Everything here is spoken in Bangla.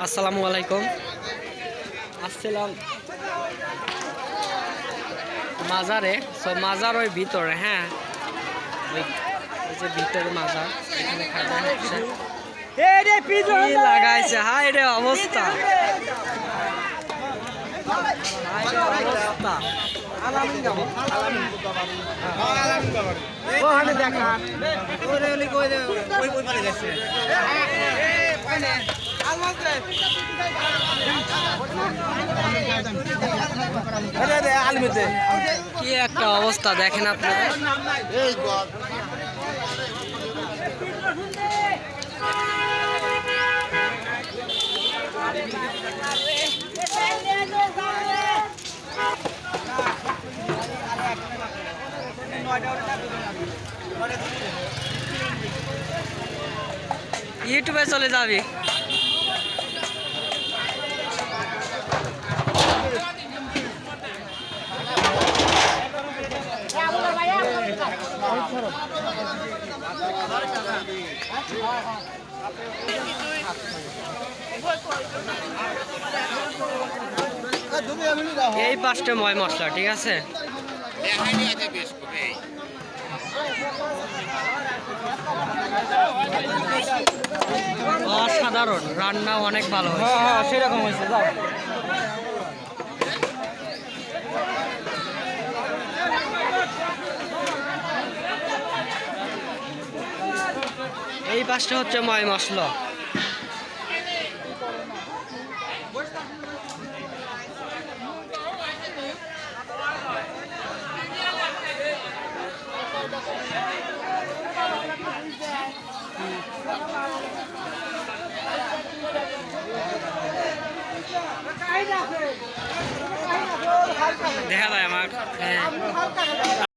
আসসালামু আলাইকুম। আসছিলাম মাজারে, সো মাজার ওই ভিতরে, হ্যাঁ ওই যে ভিতরে মাজার, এখানে খাজা হচ্ছে কি লাগাইছে। হাই রে অবস্থা, হাই রে অবস্থা। কি একটা অবস্থা দেখেন আপনারা। ইউটিউবে চলে যাবি। এই পাঁচটা ময় মশলা, ঠিক আছে। অসাধারণ রান্না, অনেক ভালো হয়েছে। সেরকম হয়েছে। এই পাঁচটা হচ্ছে ময় মশলা। দেখা যায় আমার, হ্যাঁ।